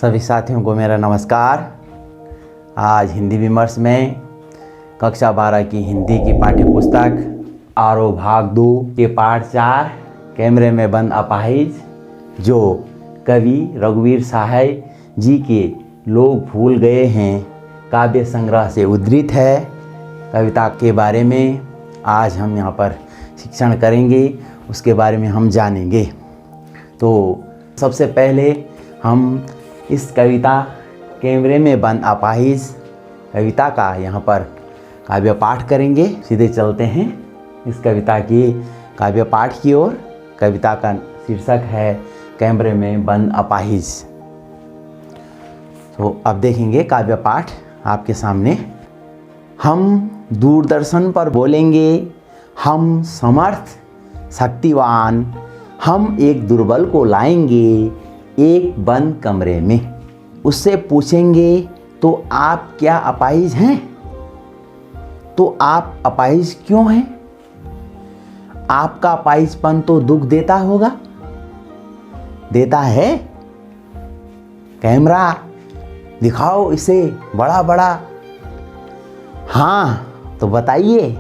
सभी साथियों को मेरा नमस्कार। आज हिंदी विमर्श में कक्षा 12 की हिंदी की पाठ्य पुस्तक आरो भाग 2 के पाठ 4 कैमरे में बंद अपाहिज, जो कवि रघुवीर सहाय जी के लोग भूल गए हैं काव्य संग्रह से उद्धृत है। कविता के बारे में आज हम यहाँ पर शिक्षण करेंगे, उसके बारे में हम जानेंगे। तो सबसे पहले हम इस कविता कैमरे में बंद अपाहिज कविता का यहाँ पर काव्य पाठ करेंगे। सीधे चलते हैं इस कविता की काव्य पाठ की ओर। कविता का शीर्षक है कैमरे में बंद अपाहिज। तो अब देखेंगे काव्य पाठ आपके सामने। हम दूरदर्शन पर बोलेंगे, हम समर्थ शक्तिवान, हम एक दुर्बल को लाएंगे एक बंद कमरे में। उससे पूछेंगे तो आप क्या अपाहिज हैं? तो आप अपाहिज क्यों हैं? आपका अपाहिजपन तो दुख देता होगा, देता है? कैमरा दिखाओ इसे बड़ा बड़ा। हाँ तो बताइए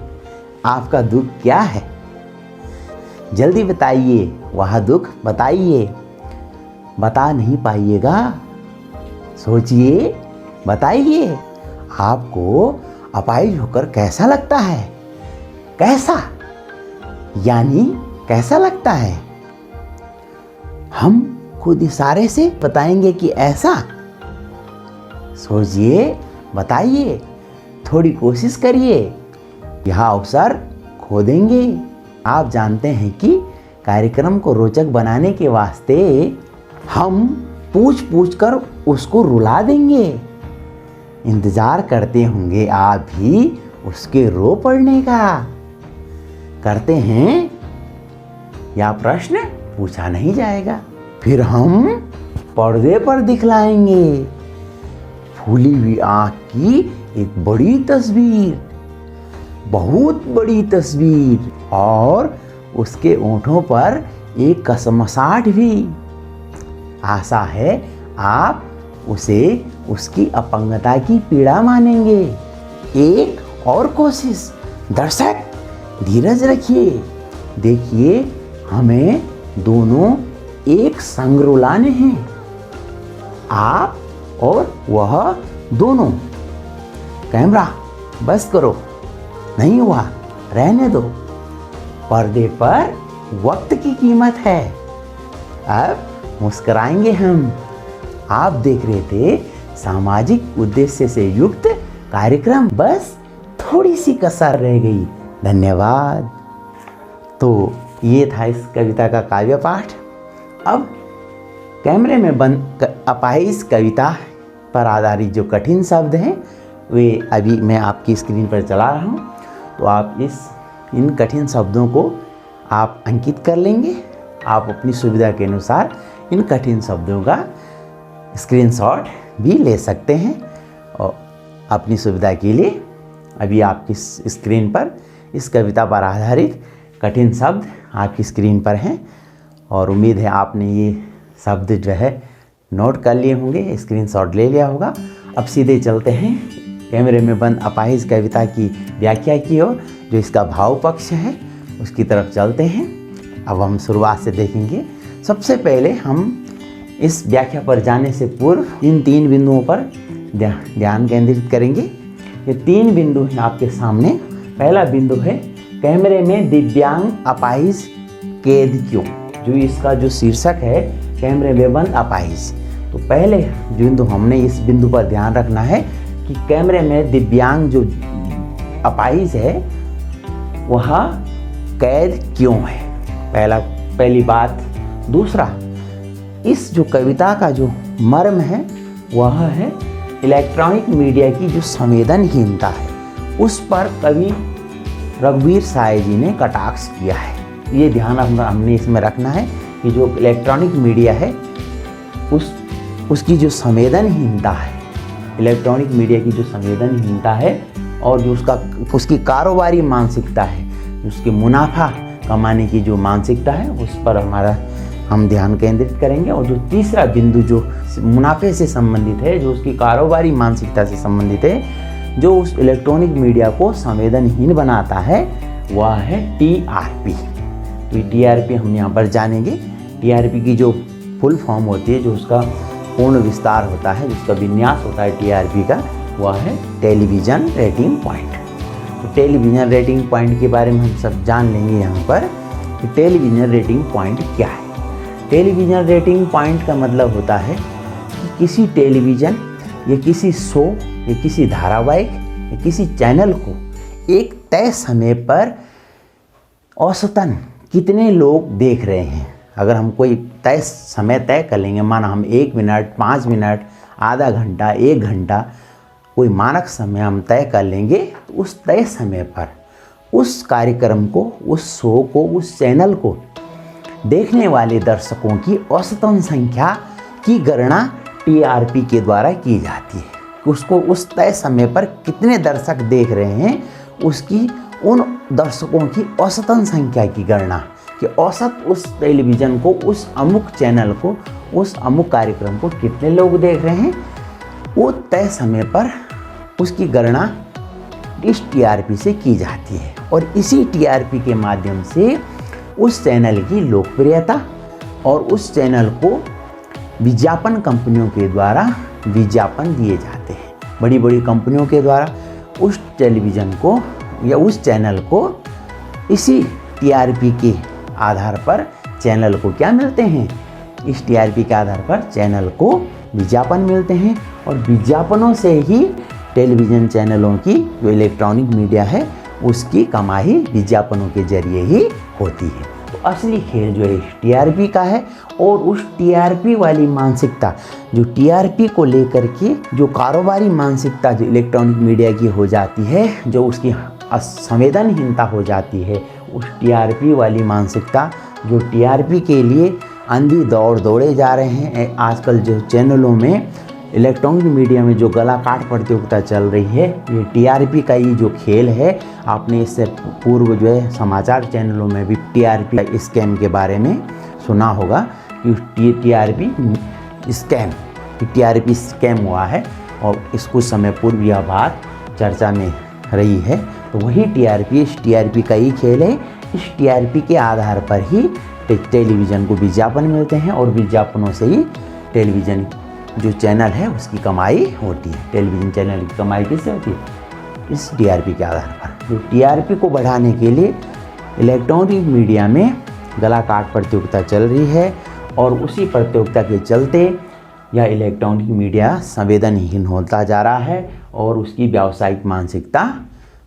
आपका दुख क्या है? जल्दी बताइए, वह दुख बताइए। बता नहीं पाइएगा, सोचिए, बताइए आपको अपाहिज होकर कैसा लगता है? कैसा यानी कैसा लगता है? हम खुद इशारे से बताएंगे कि ऐसा। सोचिए, बताइए, थोड़ी कोशिश करिए, यह अवसर खो देंगे। आप जानते हैं कि कार्यक्रम को रोचक बनाने के वास्ते हम पूछ पूछ कर उसको रुला देंगे। इंतजार करते होंगे आप भी उसके रो पड़ने का। करते हैं या प्रश्न पूछा नहीं जाएगा। फिर हम पर्दे पर दिखलाएंगे फूली हुई आंख की एक बड़ी तस्वीर, बहुत बड़ी तस्वीर, और उसके होठों पर एक कसमसाहट भी। आशा है आप उसे उसकी अपंगता की पीड़ा मानेंगे। एक और कोशिश। दर्शक धीरज रखिए, देखिए हमें दोनों एक संग रुलाने हैं, आप और वह दोनों। कैमरा बस करो, नहीं हुआ, रहने दो। पर्दे पर वक्त की कीमत है। अब मुस्कुराएंगे हम। आप देख रहे थे सामाजिक उद्देश्य से युक्त कार्यक्रम, बस थोड़ी सी कसर रह गई। धन्यवाद। तो ये था इस कविता का काव्य पाठ। अब कैमरे में बंद अपाहिज कविता पर आधारित जो कठिन शब्द हैं वे अभी मैं आपकी स्क्रीन पर चला रहा हूँ। तो आप इन कठिन शब्दों को आप अंकित कर लेंगे। आप अपनी सुविधा के अनुसार इन कठिन शब्दों का स्क्रीनशॉट भी ले सकते हैं। और अपनी सुविधा के लिए अभी आपकी स्क्रीन पर इस कविता पर आधारित कठिन शब्द आपकी स्क्रीन पर हैं, और उम्मीद है आपने ये शब्द जो है नोट कर लिए होंगे, स्क्रीनशॉट ले लिया होगा। अब सीधे चलते हैं कैमरे में बंद अपाहिज कविता की व्याख्या की ओर, जो इसका भाव पक्ष है उसकी तरफ चलते हैं। अब हम शुरुआत से देखेंगे। सबसे पहले हम इस व्याख्या पर जाने से पूर्व इन 3 बिंदुओं पर ध्यान केंद्रित करेंगे। ये 3 बिंदु हैं आपके सामने। पहला बिंदु है कैमरे में दिव्यांग अपाहिज कैद क्यों, जो इसका जो शीर्षक है कैमरे में बंद अपाहिज। तो पहले बिंदु हमने इस बिंदु पर ध्यान रखना है कि कैमरे में दिव्यांग जो अपाहिज है वह कैद क्यों है, पहली बात। दूसरा, इस जो कविता का जो मर्म है वह है इलेक्ट्रॉनिक मीडिया की जो संवेदनहीनता है, उस पर कवि रघुवीर सहाय जी ने कटाक्ष किया है। ये ध्यान हमने इसमें रखना है कि जो इलेक्ट्रॉनिक मीडिया है उसकी जो संवेदनहीनता है, इलेक्ट्रॉनिक मीडिया की जो संवेदनहीनता है और जो उसकी कारोबारी मानसिकता है, उसके मुनाफा कमाने की जो मानसिकता है, उस पर हम ध्यान केंद्रित करेंगे। और जो तीसरा बिंदु जो मुनाफे से संबंधित है, जो उसकी कारोबारी मानसिकता से संबंधित है, जो उस इलेक्ट्रॉनिक मीडिया को संवेदनहीन बनाता है, वह है टीआरपी। तो टीआरपी हम यहाँ पर जानेंगे। टीआरपी की जो फुल फॉर्म होती है, जो उसका पूर्ण विस्तार होता है, जिसका विन्यास होता है टीआरपी का, वह है टेलीविज़न रेटिंग पॉइंट। तो टेलीविज़न रेटिंग पॉइंट के बारे में हम सब जान लेंगे यहाँ पर कि टेलीविज़न रेटिंग पॉइंट क्या है। टेलीविज़न रेटिंग पॉइंट का मतलब होता है कि किसी टेलीविज़न या किसी शो या किसी धारावाहिक या किसी चैनल को एक तय समय पर औसतन कितने लोग देख रहे हैं। अगर हम कोई तय समय तय कर लेंगे, माना हम 1 मिनट, 5 मिनट, आधा घंटा, 1 घंटा, कोई मानक समय हम तय कर लेंगे, तो उस तय समय पर उस कार्यक्रम को, उस शो को, उस चैनल को देखने वाले दर्शकों की औसतन संख्या की गणना टीआरपी के द्वारा की जाती है। उसको उस तय समय पर कितने दर्शक देख रहे हैं, उसकी उन दर्शकों की औसतन संख्या की गणना, कि औसत उस टेलीविज़न को, उस अमुक चैनल को, उस अमुक कार्यक्रम को कितने लोग देख रहे हैं, वो तय समय पर उसकी गणना इस टीआरपी से की जाती है। और इसी टीआरपी के माध्यम से उस चैनल की लोकप्रियता और उस चैनल को विज्ञापन कंपनियों के द्वारा विज्ञापन दिए जाते हैं। बड़ी बड़ी कंपनियों के द्वारा उस टेलीविज़न को या उस चैनल को इसी टीआरपी के आधार पर चैनल को क्या मिलते हैं, इस टीआरपी के आधार पर चैनल को विज्ञापन मिलते हैं। और विज्ञापनों से ही टेलीविज़न चैनलों की जो इलेक्ट्रॉनिक मीडिया है, उसकी कमाई विज्ञापनों के जरिए ही होती है। तो असली खेल जो है टीआरपी का है। और उस टीआरपी वाली मानसिकता, जो टीआरपी को लेकर के जो कारोबारी मानसिकता जो इलेक्ट्रॉनिक मीडिया की हो जाती है, जो उसकी संवेदनहीनता हो जाती है, उस टीआरपी वाली मानसिकता, जो टीआरपी के लिए अंधी दौड़ दौड़े जा रहे हैं। आजकल जो चैनलों में इलेक्ट्रॉनिक मीडिया में जो गला काट प्रतियोगिता चल रही है, ये टीआरपी का ही जो खेल है। आपने इससे पूर्व जो है समाचार चैनलों में भी टीआरपी स्कैम के बारे में सुना होगा कि टीआरपी स्कैम हुआ है, और इस कुछ समय पूर्व यह बात चर्चा में रही है। तो वही टीआरपी, इस टीआरपी का ही खेल है। इस टीआरपी के आधार पर ही टेलीविज़न को विज्ञापन मिलते हैं, और विज्ञापनों से ही टेलीविज़न जो चैनल है उसकी कमाई होती है। टेलीविज़न चैनल की कमाई किससे होती है, इस टीआरपी के आधार पर। तो टीआरपी को बढ़ाने के लिए इलेक्ट्रॉनिक मीडिया में गला काट प्रतियोगिता चल रही है, और उसी प्रतियोगिता के चलते यह इलेक्ट्रॉनिक मीडिया संवेदनहीन होता जा रहा है, और उसकी व्यावसायिक मानसिकता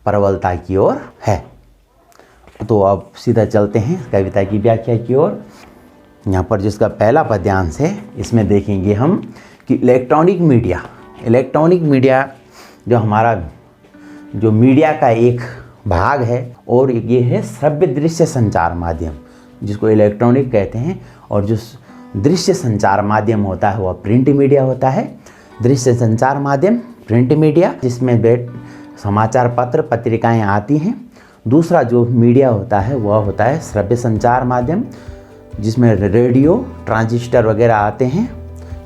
प्रबलता की ओर है। तो अब सीधा चलते हैं कविता की व्याख्या की ओर। यहाँ पर जिसका पहला पद्यांश है, इसमें देखेंगे हम कि इलेक्ट्रॉनिक मीडिया जो हमारा जो मीडिया का एक भाग है, और ये है श्रव्य दृश्य संचार माध्यम, जिसको इलेक्ट्रॉनिक कहते हैं। और जो दृश्य संचार माध्यम होता है वह प्रिंट मीडिया होता है। दृश्य संचार माध्यम प्रिंट मीडिया, जिसमें समाचार पत्र पत्रिकाएं आती हैं। दूसरा जो मीडिया होता है वह होता है श्रव्य संचार माध्यम, जिसमें रेडियो, ट्रांजिस्टर वगैरह आते हैं,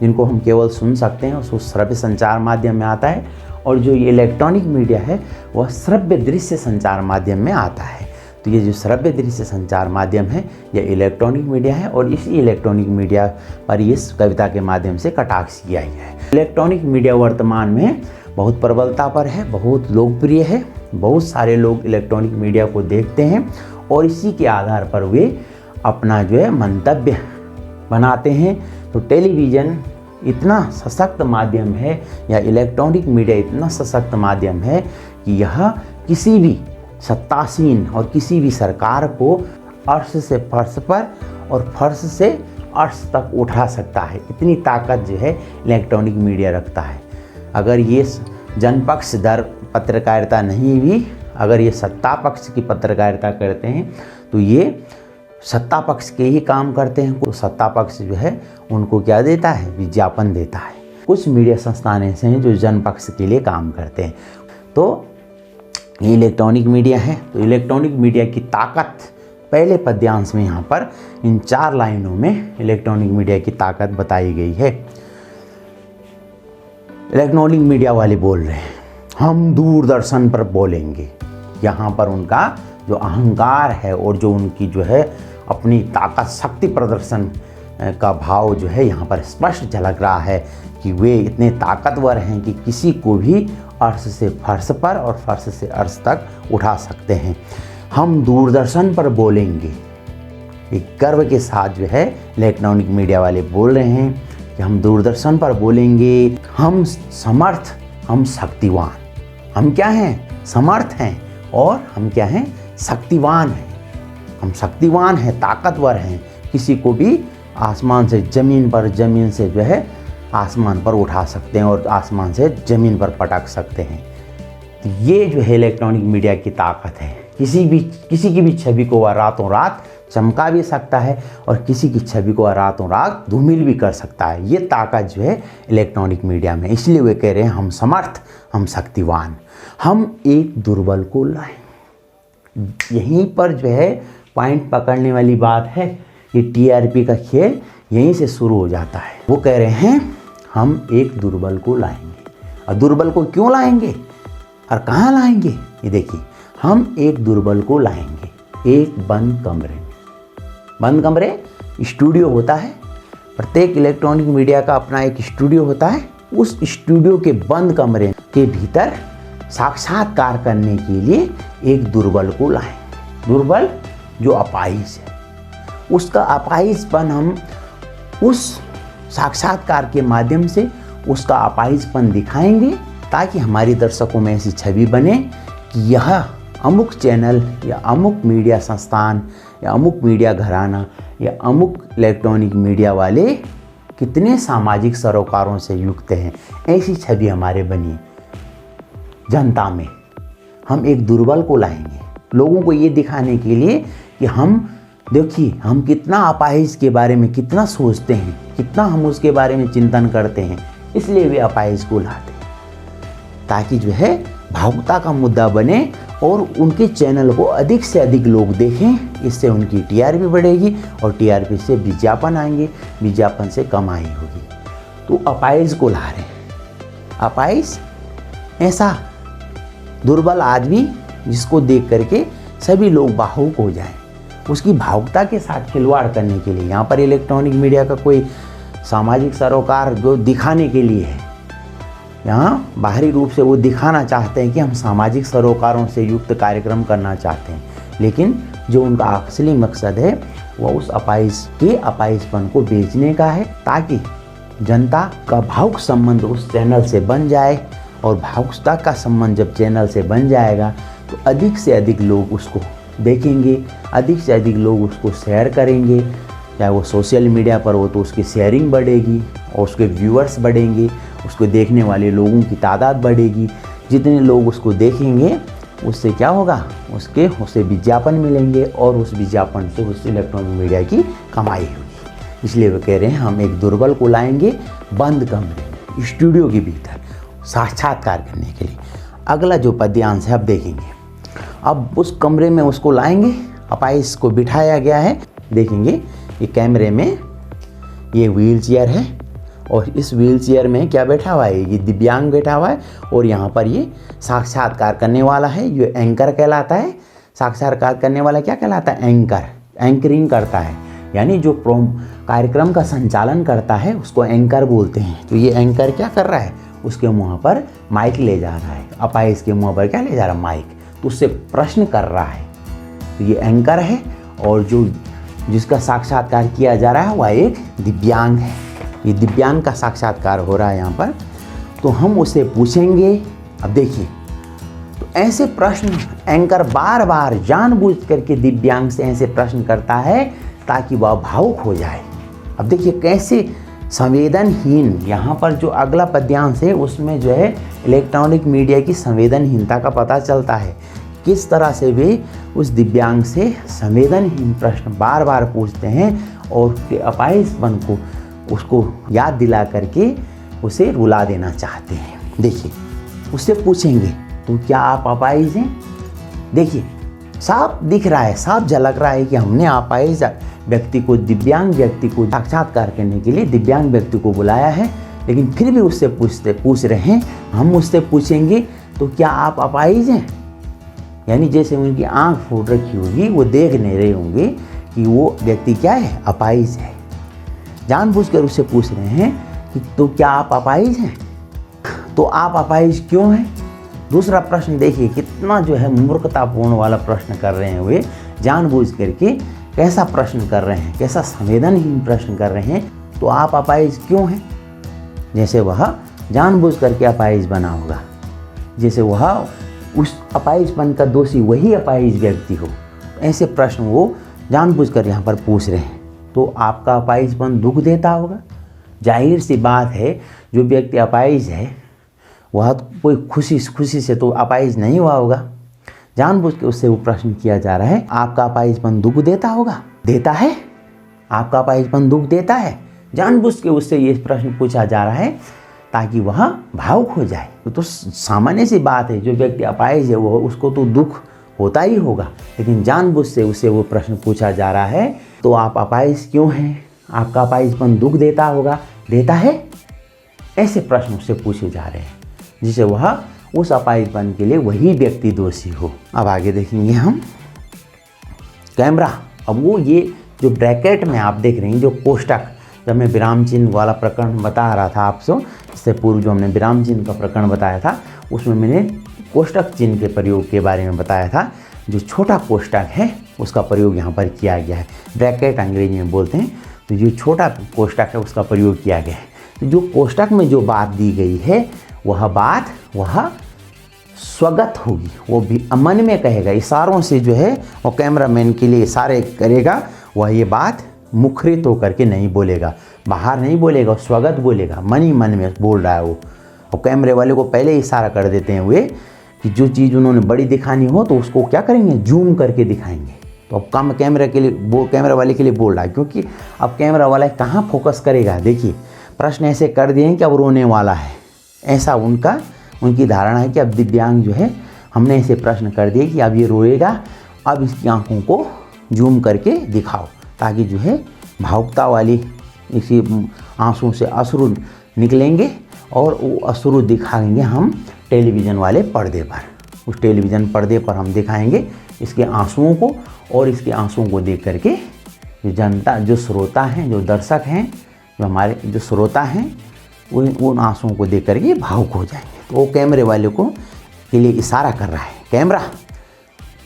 जिनको हम केवल सुन सकते हैं, उसको श्रव्य संचार माध्यम में आता है। और जो ये इलेक्ट्रॉनिक मीडिया है वह श्रव्य दृश्य संचार माध्यम में आता है। तो ये जो श्रव्य दृश्य संचार माध्यम है, यह इलेक्ट्रॉनिक मीडिया है, और इसी इलेक्ट्रॉनिक मीडिया पर इस कविता के माध्यम से कटाक्ष किया गया है। इलेक्ट्रॉनिक मीडिया वर्तमान में बहुत प्रबलता पर है, बहुत लोकप्रिय है। बहुत सारे लोग इलेक्ट्रॉनिक मीडिया को देखते हैं, और इसी के आधार पर वे अपना जो है मंतव्य बनाते हैं। तो टेलीविज़न इतना सशक्त माध्यम है, या इलेक्ट्रॉनिक मीडिया इतना सशक्त माध्यम है कि यह किसी भी सत्तासीन और किसी भी सरकार को अर्श से फर्श पर और फर्श से अर्श तक उठा सकता है। इतनी ताकत जो है इलेक्ट्रॉनिक मीडिया रखता है। अगर ये जनपक्ष दर पत्रकारिता नहीं भी, अगर ये सत्ता पक्ष की पत्रकारिता करते हैं, तो ये सत्ता पक्ष के ही काम करते हैं। तो सत्ता पक्ष जो है उनको क्या देता है, विज्ञापन देता है। कुछ मीडिया संस्थान ऐसे हैं जो जनपक्ष के लिए काम करते हैं। तो ये इलेक्ट्रॉनिक मीडिया है। तो इलेक्ट्रॉनिक मीडिया की ताकत पहले पद्यांश में यहाँ पर इन 4 लाइनों में इलेक्ट्रॉनिक मीडिया की ताकत बताई गई है। इलेक्ट्रॉनिक मीडिया वाले बोल रहे हैं हम दूरदर्शन पर बोलेंगे। यहाँ पर उनका जो अहंकार है और जो उनकी जो है अपनी ताकत शक्ति प्रदर्शन का भाव जो है यहाँ पर स्पष्ट झलक रहा है कि वे इतने ताकतवर हैं कि किसी को भी अर्श से फर्श पर और फर्श से अर्श तक उठा सकते हैं। हम दूरदर्शन पर बोलेंगे। एक गर्व के साथ जो है इलेक्ट्रॉनिक मीडिया वाले बोल रहे हैं कि हम दूरदर्शन पर बोलेंगे। हम समर्थ, हम शक्तिवान। हम क्या हैं? समर्थ हैं। और हम क्या हैं? शक्तिवान हैं। हम शक्तिवान हैं, ताकतवर हैं, किसी को भी आसमान से ज़मीन पर, ज़मीन से जो है आसमान पर उठा सकते हैं और आसमान से ज़मीन पर पटक सकते हैं। तो ये जो है इलेक्ट्रॉनिक मीडिया की ताकत है। किसी की भी छवि को वह रातों रात चमका भी सकता है और किसी की छवि को रातों रात धूमिल भी कर सकता है। ये ताकत जो है इलेक्ट्रॉनिक मीडिया में। इसलिए वे कह रहे हैं हम समर्थ, हम शक्तिवान, हम एक दुर्बल को लाएं। यहीं पर जो है पॉइंट पकड़ने वाली बात है। ये टीआरपी का खेल यहीं से शुरू हो जाता है। वो कह रहे हैं हम एक दुर्बल को लाएंगे। और दुर्बल को क्यों लाएंगे और कहाँ लाएंगे? ये देखिए, हम एक दुर्बल को लाएंगे एक बंद कमरे में। बंद कमरे स्टूडियो होता है। प्रत्येक इलेक्ट्रॉनिक मीडिया का अपना एक स्टूडियो होता है। उस स्टूडियो के बंद कमरे के भीतर साक्षात्कार करने के लिए एक दुर्बल को लाएंगे। दुर्बल जो अपाहिज है, उसका अपाहिजपन हम उस साक्षात्कार के माध्यम से उसका अपाहिजपन दिखाएंगे ताकि हमारे दर्शकों में ऐसी छवि बने कि यह अमुक चैनल या अमुक मीडिया संस्थान या अमुक मीडिया घराना या अमुक इलेक्ट्रॉनिक मीडिया वाले कितने सामाजिक सरोकारों से युक्त हैं। ऐसी छवि हमारे बनी जनता में। हम एक दुर्बल को लाएंगे लोगों को ये दिखाने के लिए कि हम देखिए हम कितना अपाहिज के बारे में कितना सोचते हैं, कितना हम उसके बारे में चिंतन करते हैं। इसलिए वे अपाहिज को लाते हैं ताकि जो है भावुकता का मुद्दा बने और उनके चैनल को अधिक से अधिक लोग देखें। इससे उनकी टीआरपी बढ़ेगी और टीआरपी से विज्ञापन आएंगे, विज्ञापन से कमाई होगी। तो अपाहिज को ला रहे हैं। अपाहिज ऐसा दुर्बल आदमी जिसको देख करके सभी लोग भावुक हो जाएं। उसकी भावुकता के साथ खिलवाड़ करने के लिए यहाँ पर इलेक्ट्रॉनिक मीडिया का कोई सामाजिक सरोकार जो दिखाने के लिए है। यहाँ बाहरी रूप से वो दिखाना चाहते हैं कि हम सामाजिक सरोकारों से युक्त कार्यक्रम करना चाहते हैं, लेकिन जो उनका असली मकसद है वह उस अपाहिज के अपाहिजपन को बेचने का है ताकि जनता का भावुक संबंध उस चैनल से बन जाए। और भावुकता का संबंध जब चैनल से बन जाएगा तो अधिक से अधिक लोग उसको देखेंगे, अधिक से अधिक लोग उसको शेयर करेंगे। चाहे वो सोशल मीडिया पर हो तो उसकी शेयरिंग बढ़ेगी और उसके व्यूअर्स बढ़ेंगे, उसको देखने वाले लोगों की तादाद बढ़ेगी। जितने लोग उसको देखेंगे उससे क्या होगा, उसे विज्ञापन मिलेंगे और उस विज्ञापन से उस इलेक्ट्रॉनिक मीडिया की कमाई होगी। इसलिए वो कह रहे हैं हम एक दुर्बल को लाएंगे बंद कमरे में, स्टूडियो के भीतर साक्षात्कार करने के लिए। अगला जो पद्यांश है अब देखेंगे। अब उस कमरे में उसको लाएंगे, अपाहिज को बिठाया गया है। देखेंगे ये कैमरे में ये व्हील चेयर है और इस व्हील चेयर में क्या बैठा हुआ है, ये दिव्यांग बैठा हुआ है और यहाँ पर ये साक्षात्कार करने वाला है जो एंकर कहलाता है। साक्षात्कार करने वाला क्या कहलाता है? एंकर। एंकरिंग करता है, यानी जो कार्यक्रम का संचालन करता है उसको एंकर बोलते हैं। तो ये एंकर क्या कर रहा है, उसके मुँह पर माइक ले जा रहा है। अपाहिज के मुँह पर क्या ले जा रहा है? माइक। तो उससे प्रश्न कर रहा है। तो ये एंकर है और जो जिसका साक्षात्कार किया जा रहा है वह एक दिव्यांग है। ये दिव्यांग का साक्षात्कार हो रहा है यहाँ पर। तो हम उसे पूछेंगे। अब देखिए, तो ऐसे प्रश्न एंकर बार बार जानबूझ करके दिव्यांग से ऐसे प्रश्न करता है ताकि वह भावुक हो जाए। अब देखिए कैसे संवेदनहीन, यहाँ पर जो अगला पद्यांश है उसमें जो है इलेक्ट्रॉनिक मीडिया की संवेदनहीनता का पता चलता है। किस तरह से वे उस दिव्यांग से संवेदनहीन प्रश्न बार बार पूछते हैं और उसके अपाहिजपन को उसको याद दिला करके उसे रुला देना चाहते हैं। देखिए, उससे पूछेंगे तो क्या आप अपाहिज हैं? देखिए साफ दिख रहा है, साफ झलक रहा है कि हमने अपाहिज व्यक्ति को, दिव्यांग व्यक्ति को साक्षात्कार करने के लिए दिव्यांग व्यक्ति को बुलाया है लेकिन फिर भी उससे पूछ रहे हैं। हम उससे पूछेंगे तो क्या आप अपाहिज हैं, यानी जैसे उनकी आंख फूट रखी होगी, वो देख नहीं रहे होंगे कि वो व्यक्ति क्या है, अपाहिज है। जानबूझकर उससे पूछ रहे हैं कि तो क्या आप अपाहिज हैं, तो आप अपाहिज क्यों हैं। दूसरा प्रश्न देखिए कितना जो है मूर्खतापूर्ण वाला प्रश्न कर रहे हैं वे, जानबूझ करके कैसा प्रश्न कर रहे हैं, कैसा संवेदनहीन प्रश्न कर रहे हैं। तो आप अपाहिज क्यों हैं, जैसे वह जानबूझ करके अपाहिज बना होगा, जैसे वह उस अपाहिजपन का दोषी वही अपाहिज व्यक्ति हो। ऐसे प्रश्न वो जानबूझकर यहाँ पर पूछ रहे हैं। तो आपका अपाहिजपन दुख देता होगा। जाहिर सी बात है, जो व्यक्ति अपाहिज है वह कोई खुशी से तो अपाहिज नहीं हुआ होगा। जानबूझ के उससे वो प्रश्न किया जा रहा है, आपका अपाहिजपन दुख देता होगा, देता है, आपका अपाहिजपन दुख देता है। जानबूझ के उससे ये प्रश्न पूछा जा रहा है ताकि वह भावुक हो जाए। तो सामान्य सी बात है, जो व्यक्ति अपाहिज है वो उसको तो दुख होता ही होगा, लेकिन जानबूझ से उसे वो प्रश्न पूछा जा रहा है, तो आप अपाहिज क्यों हैं, आपका अपाहिजपन दुख देता होगा, देता है। ऐसे प्रश्न उससे पूछे जा रहे हैं जिसे वह उस अपाहिजपन के लिए वही व्यक्ति दोषी हो। अब आगे देखेंगे हम कैमरा। अब वो ये जो ब्रैकेट में आप देख रहे हैं, जो कोष्टक, जब मैं विराम चिन्ह वाला प्रकरण बता रहा था आपसे, इससे पूर्व जो हमने विराम चिन्ह का प्रकरण बताया था उसमें मैंने कोष्टक चिन्ह के प्रयोग के बारे में बताया था। जो छोटा कोष्टक है उसका प्रयोग यहाँ पर किया गया है, ब्रैकेट अंग्रेजी में बोलते हैं। तो जो छोटा कोष्टक है उसका प्रयोग किया गया है। तो जो कोष्टक में जो बात दी गई है वह बात वह स्वगत होगी, वो भी मन में कहेगा, इशारों से जो है वो कैमरामैन के लिए इशारे करेगा। वह ये बात मुखरित होकर के नहीं बोलेगा, बाहर नहीं बोलेगा, स्वगत बोलेगा, मन ही मन में बोल रहा है वो। और कैमरे वाले को पहले ही इशारा कर देते हैं वे कि जो चीज़ उन्होंने बड़ी दिखानी हो तो उसको क्या करेंगे, जूम करके दिखाएंगे। तो अब काम कैमरा के लिए वो कैमरा वाले के लिए बोल रहा है, क्योंकि अब कैमरा वाला कहाँ फोकस करेगा। देखिए प्रश्न ऐसे कर दिए हैं कि अब रोने वाला है, ऐसा उनकी धारणा है कि अब दिव्यांग जो है, हमने ऐसे प्रश्न कर दिए कि अब ये रोएगा, अब इसकी आंखों को जूम करके दिखाओ ताकि जो है भावुकता वाली इसी आंसू से अश्रु निकलेंगे और वो अश्रु दिखाएंगे हम टेलीविज़न वाले पर्दे पर। उस टेलीविज़न पर्दे पर हम दिखाएंगे इसके आंसुओं को, और इसके आंसुओं को देख करके जो जनता, जो श्रोता हैं, जो दर्शक हैं, जो हमारे जो श्रोता हैं, उन आंसुओं को देख करके भावुक हो जाएंगे। तो वो कैमरे वाले को के लिए इशारा कर रहा है, कैमरा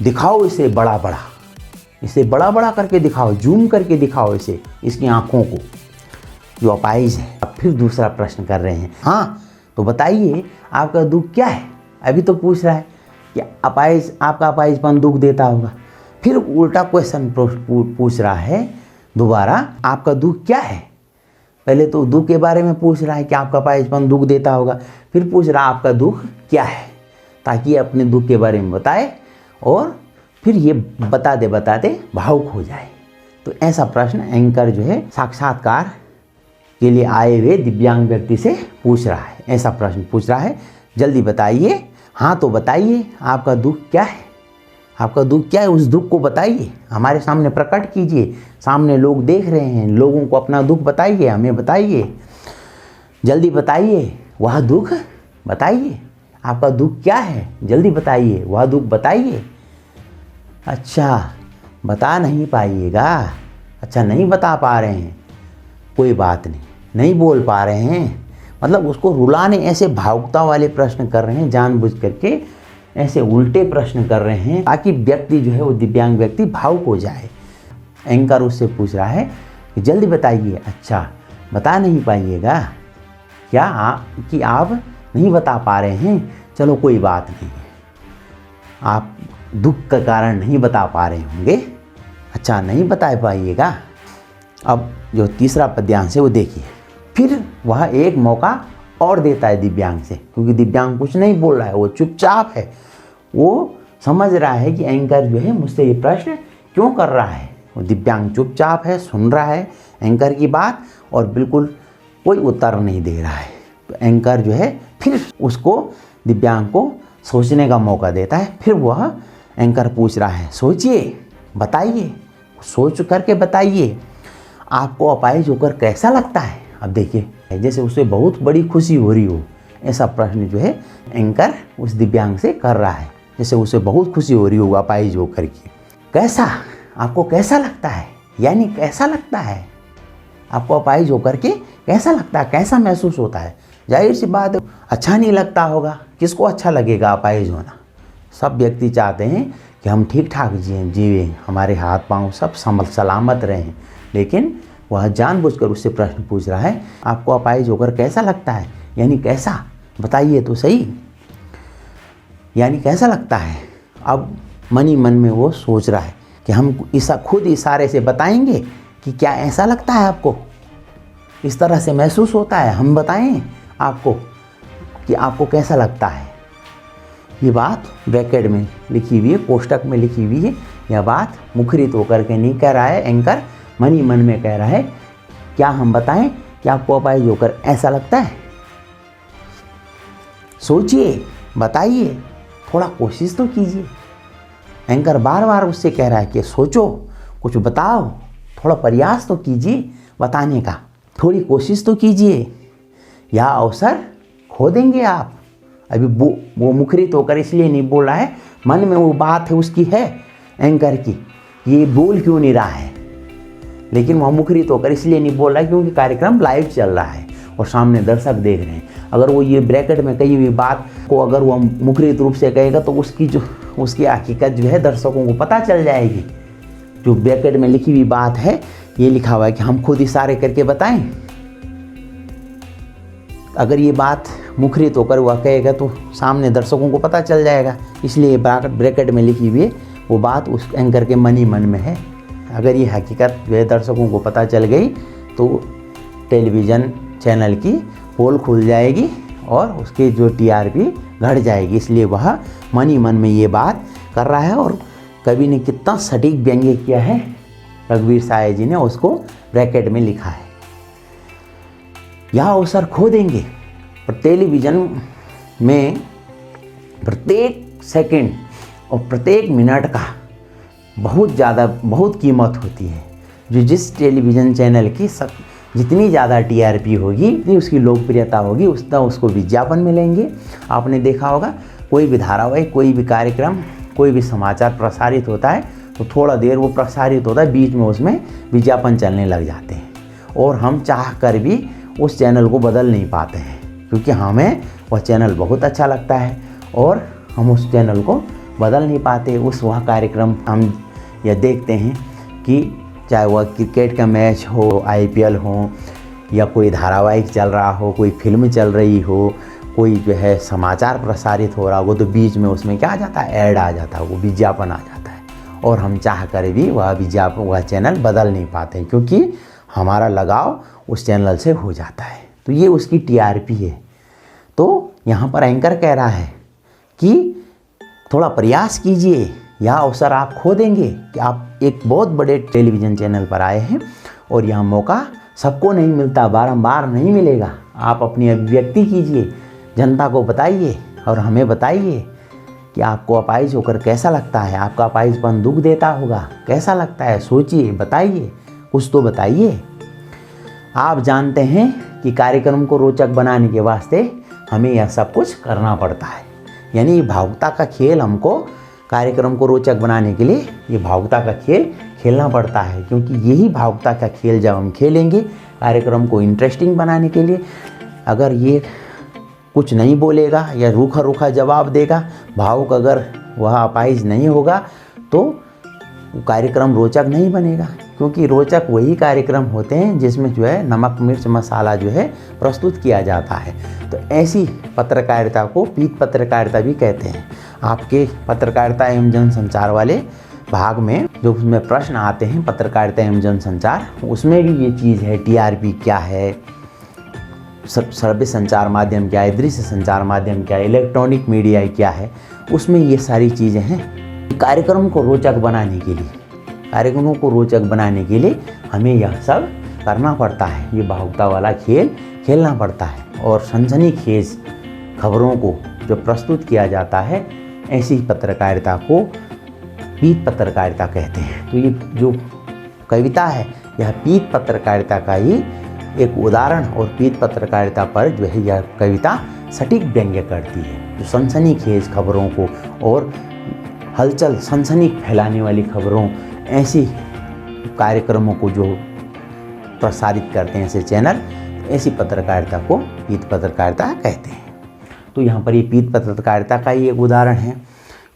दिखाओ इसे बड़ा बड़ा, इसे बड़ा बड़ा करके दिखाओ, जूम करके दिखाओ इसे, इसकी आंखों को, जो अपाहिज है। अब फिर दूसरा प्रश्न कर रहे हैं, हाँ तो बताइए आपका दुख क्या है। अभी तो पूछ रहा है कि अपाहिज, आपका अपाहिजपन दुख देता होगा। फिर उल्टा क्वेश्चन पूछ रहा है दोबारा, आपका दुख क्या है। पहले तो दुख के बारे में पूछ रहा है कि आपका अपाहिजपन दुख देता होगा, फिर पूछ रहा है आपका दुख क्या है, ताकि अपने दुख के बारे में बताए और फिर ये बताते भावुक हो जाए। तो ऐसा प्रश्न एंकर जो है साक्षात्कार के लिए आए हुए दिव्यांग व्यक्ति से पूछ रहा है, ऐसा प्रश्न पूछ रहा है, जल्दी बताइए, हाँ तो बताइए आपका दुख क्या है, आपका दुख क्या है, उस दुख को बताइए, हमारे सामने प्रकट कीजिए, सामने लोग देख रहे हैं, लोगों को अपना दुख बताइए, हमें बताइए, जल्दी बताइए वह दुख बताइए, आपका दुख क्या है, जल्दी बताइए वह दुख बताइए। अच्छा बता नहीं पाइएगा, अच्छा नहीं बता पा रहे हैं, कोई बात नहीं, नहीं बोल पा रहे हैं, मतलब उसको रुलाने, ऐसे भावुकता वाले प्रश्न कर रहे हैं, जानबूझ करके ऐसे उल्टे प्रश्न कर रहे हैं ताकि व्यक्ति जो है वो दिव्यांग व्यक्ति भावुक हो जाए। एंकर उससे पूछ रहा है कि जल्दी बताइए, अच्छा बता नहीं पाइएगा क्या कि आप नहीं बता पा रहे हैं, चलो कोई बात नहीं, आप दुख का कारण नहीं बता पा रहे होंगे, अच्छा नहीं बता पाइएगा। अब जो तीसरा पद्यांश है वो देखिए, फिर वह एक मौका और देता है दिव्यांग से, क्योंकि दिव्यांग कुछ नहीं बोल रहा है, वो चुपचाप है, वो समझ रहा है कि एंकर जो है मुझसे ये प्रश्न क्यों कर रहा है। वो दिव्यांग चुपचाप है, सुन रहा है एंकर की बात और बिल्कुल कोई उत्तर नहीं दे रहा है। तो एंकर जो है फिर उसको, दिव्यांग को सोचने का मौका देता है। फिर वह एंकर पूछ रहा है, सोचिए बताइए, सोच करके बताइए आपको अपाहिज होकर कैसा लगता है। अब देखिए जैसे उसे बहुत बड़ी खुशी हो रही हो, ऐसा प्रश्न जो है एंकर उस दिव्यांग से कर रहा है, जैसे उसे बहुत खुशी हो रही हो अपाहिज होकर के। कैसा, आपको कैसा लगता है, यानी कैसा लगता है आपको अपाहिज होकर के, कैसा लगता है, कैसा महसूस होता है। जाहिर सी बात है अच्छा नहीं लगता होगा, किसको अच्छा लगेगा अपाहिज होना। सब व्यक्ति चाहते हैं कि हम ठीक ठाक जीवें, हमारे हाथ पांव सब सलामत रहें, लेकिन वह जानबूझकर उससे प्रश्न पूछ रहा है आपको अपाहिज होकर कैसा लगता है, यानी कैसा, बताइए तो सही, यानी कैसा लगता है। अब मन ही मन में वो सोच रहा है कि हम खुद इशारे से बताएंगे कि क्या ऐसा लगता है आपको, इस तरह से महसूस होता है, हम बताएं आपको कि आपको कैसा लगता है। ये बात ब्रैकेट में लिखी हुई है, कोष्टक में लिखी हुई है। यह बात मुखरित होकर के नहीं कह रहा है एंकर, मन ही मन में कह रहा है क्या हम बताएं कि आपको अपाहिज होकर ऐसा लगता है। सोचिए, बताइए, थोड़ा कोशिश तो कीजिए। एंकर बार बार उससे कह रहा है कि सोचो, कुछ बताओ, थोड़ा प्रयास तो कीजिए बताने का, थोड़ी कोशिश तो कीजिए, यह अवसर खो देंगे आप। अभी वो मुखरित होकर इसलिए नहीं बोल रहा है, मन में वो बात है उसकी है एंकर की, ये बोल क्यों नहीं रहा है, लेकिन वह मुखरित होकर इसलिए नहीं बोल रहा है क्योंकि कार्यक्रम लाइव चल रहा है और सामने दर्शक देख रहे हैं। अगर वो ये ब्रैकेट में कही हुई बात को अगर वह मुखरित रूप से कहेगा तो उसकी हकीकत जो है दर्शकों को पता चल जाएगी। जो ब्रैकेट में लिखी हुई बात है, ये लिखा हुआ है कि हम खुद इशारे करके बताएं। अगर ये बात मुखरित होकर वह कहेगा तो सामने दर्शकों को पता चल जाएगा, इसलिए ब्रैकेट में लिखी हुई वो बात उस एंकर के मन ही मन में है। अगर ये हकीकत जो दर्शकों को पता चल गई तो टेलीविज़न चैनल की पोल खुल जाएगी और उसकी जो टीआरपी घट जाएगी, इसलिए वह मन ही मन में ये बात कर रहा है। और कवि ने कितना सटीक व्यंग्य किया है, रघुवीर साय जी ने उसको ब्रैकेट में लिखा है। यह अवसर खो देंगे। टेलीविज़न में प्रत्येक सेकंड और प्रत्येक मिनट का बहुत कीमत होती है। जो जिस टेलीविज़न चैनल की जितनी ज़्यादा टीआरपी होगी, जितनी उसकी लोकप्रियता होगी, उतना उसको विज्ञापन मिलेंगे। आपने देखा होगा कोई भी धारावाहिक, कोई भी कार्यक्रम, कोई भी समाचार प्रसारित होता है तो थोड़ा देर वो प्रसारित होता है, बीच में उसमें विज्ञापन चलने लग जाते हैं और हम चाह कर भी उस चैनल को बदल नहीं पाते हैं, क्योंकि हमें वह चैनल बहुत अच्छा लगता है और हम उस चैनल को बदल नहीं पाते। वह कार्यक्रम हम यह देखते हैं कि चाहे वह क्रिकेट का मैच हो, आईपीएल हो, या कोई धारावाहिक चल रहा हो, कोई फिल्म चल रही हो, कोई जो है समाचार प्रसारित हो रहा हो, तो बीच में उसमें क्या आ जाता है, ऐड आ जाता है, वो विज्ञापन आ जाता है और हम चाह कर भी वह चैनल बदल नहीं पाते क्योंकि हमारा लगाव उस चैनल से हो जाता है। तो ये उसकी टीआरपी है। तो यहाँ पर एंकर कह रहा है कि थोड़ा प्रयास कीजिए, यह अवसर आप खो देंगे कि आप एक बहुत बड़े टेलीविज़न चैनल पर आए हैं और यह मौका सबको नहीं मिलता, बारंबार नहीं मिलेगा। आप अपनी अभिव्यक्ति कीजिए, जनता को बताइए और हमें बताइए कि आपको अपाहिज होकर कैसा लगता है, आपका अपाहिजपन दुख देता होगा, कैसा लगता है, सोचिए, बताइए, कुछ तो बताइए। आप जानते हैं कि कार्यक्रम को रोचक बनाने के वास्ते हमें यह सब कुछ करना पड़ता है, यानी भावुकता का खेल हमको कार्यक्रम को रोचक बनाने के लिए ये भावुकता का खेल खेलना पड़ता है, क्योंकि यही भावुकता का खेल जब हम खेलेंगे कार्यक्रम को इंटरेस्टिंग बनाने के लिए, अगर ये कुछ नहीं बोलेगा या रूखा रूखा जवाब देगा, भावुक अगर वह अपाहिज नहीं होगा तो कार्यक्रम रोचक नहीं बनेगा। क्योंकि रोचक वही कार्यक्रम होते हैं जिसमें जो है नमक मिर्च मसाला जो है प्रस्तुत किया जाता है। तो ऐसी पत्रकारिता को पीत पत्रकारिता भी कहते हैं। आपके पत्रकारिता एवं जनसंचार वाले भाग में जो उसमें प्रश्न आते हैं पत्रकारिता एवं जनसंचार, उसमें भी ये चीज़ है, टीआरपी क्या है, श्रव्य संचार माध्यम क्या है, दृश्य संचार माध्यम क्या है, इलेक्ट्रॉनिक मीडिया क्या है, उसमें ये सारी चीज़ें हैं। कार्यक्रम को रोचक बनाने के लिए, कार्यक्रमों को रोचक बनाने के लिए हमें यह सब करना पड़ता है, ये भावुकता वाला खेल खेलना पड़ता है। और सनसनीखेज खबरों को जो प्रस्तुत किया जाता है, ऐसी पत्रकारिता को पीत पत्रकारिता कहते हैं। तो ये जो कविता है यह पीत पत्रकारिता का ही एक उदाहरण और पीत पत्रकारिता पर जो है यह कविता सटीक व्यंग्य करती है, जो सनसनीखेज खबरों को और हलचल सनसनी फैलाने वाली खबरों, ऐसी कार्यक्रमों को जो प्रसारित करते हैं ऐसे चैनल, ऐसी पत्रकारिता को पीत पत्रकारिता कहते हैं। तो यहाँ पर ये पीत पत्रकारिता का ही एक उदाहरण है।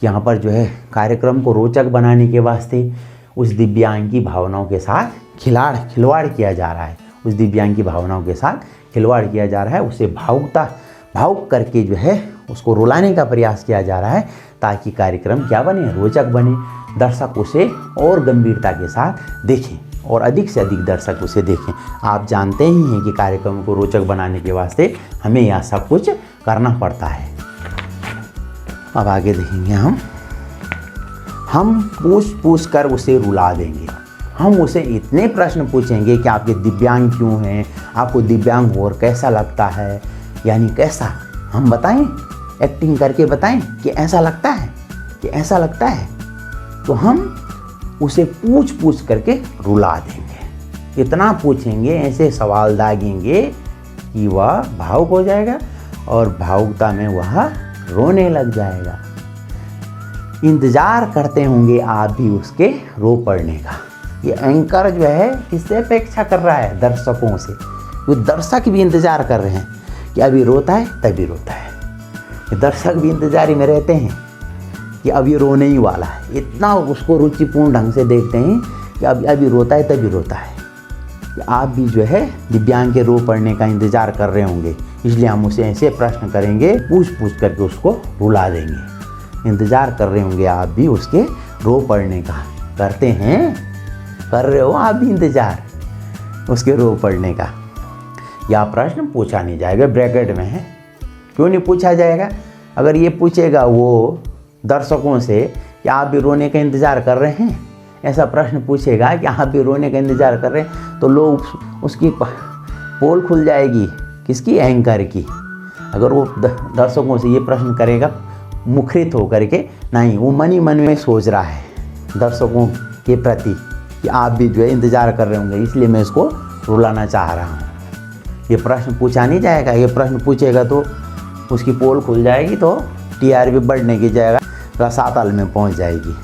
यहाँ पर जो है कार्यक्रम को रोचक बनाने के वास्ते उस दिव्यांग की भावनाओं के साथ खिलवाड़ किया जा रहा है, उस दिव्यांग की भावनाओं के साथ खिलवाड़ किया जा रहा है, उसे भावुक करके जो है उसको रुलाने का प्रयास किया जा रहा है, ताकि कार्यक्रम क्या बने, रोचक बने, दर्शक उसे और गंभीरता के साथ देखें और अधिक से अधिक दर्शक उसे देखें। आप जानते ही हैं कि कार्यक्रम को रोचक बनाने के वास्ते हमें यह सब कुछ करना पड़ता है। अब आगे देखेंगे हम पूछ कर उसे रुला देंगे। हम उसे इतने प्रश्न पूछेंगे कि आपके दिव्यांग क्यों हैं, आपको दिव्यांग और कैसा लगता है, यानी कैसा, हम बताएं, एक्टिंग करके बताएं कि ऐसा लगता है, कि ऐसा लगता है। तो हम उसे पूछ करके रुला देंगे। इतना पूछेंगे, ऐसे सवाल दागेंगे कि वह भावुक हो जाएगा और भावुकता में वह रोने लग जाएगा। इंतजार करते होंगे आप भी उसके रो पड़ने का। ये एंकर जो है किससे अपेक्षा कर रहा है, दर्शकों से। वो दर्शक भी इंतजार कर रहे हैं कि अभी रोता है तभी रोता है। दर्शक भी इंतजार में रहते हैं कि अब ये रोने ही वाला है। इतना उसको रुचिपूर्ण ढंग से देखते हैं कि अभी रोता है तभी रोता है। आप भी जो है दिव्यांग के रो पड़ने का इंतजार कर रहे होंगे, इसलिए हम उसे ऐसे प्रश्न करेंगे, पूछ करके उसको रुला देंगे। इंतजार कर रहे होंगे आप भी उसके रो पड़ने का। करते हैं, कर रहे हो आप भी इंतजार उसके रो पड़ने का। यह प्रश्न पूछा नहीं जाएगा, ब्रैकेट में है। क्यों नहीं पूछा जाएगा? अगर ये पूछेगा वो दर्शकों से कि आप भी रोने का इंतजार कर रहे हैं, ऐसा प्रश्न पूछेगा कि आप भी रोने का इंतजार कर रहे हैं, तो लोग उसकी पोल खुल जाएगी, किसकी, एंकर की। अगर वो दर्शकों से ये प्रश्न करेगा मुखरित होकर के, नहीं, वो मन ही मन में सोच रहा है दर्शकों के प्रति कि आप भी जो है इंतजार कर रहे होंगे, इसलिए मैं इसको रुलाना चाह रहा हूँ। ये प्रश्न पूछा नहीं जाएगा। ये प्रश्न पूछेगा तो उसकी पोल खुल जाएगी, तो टीआरपी बढ़ने की जगह रसातल में पहुँच जाएगी,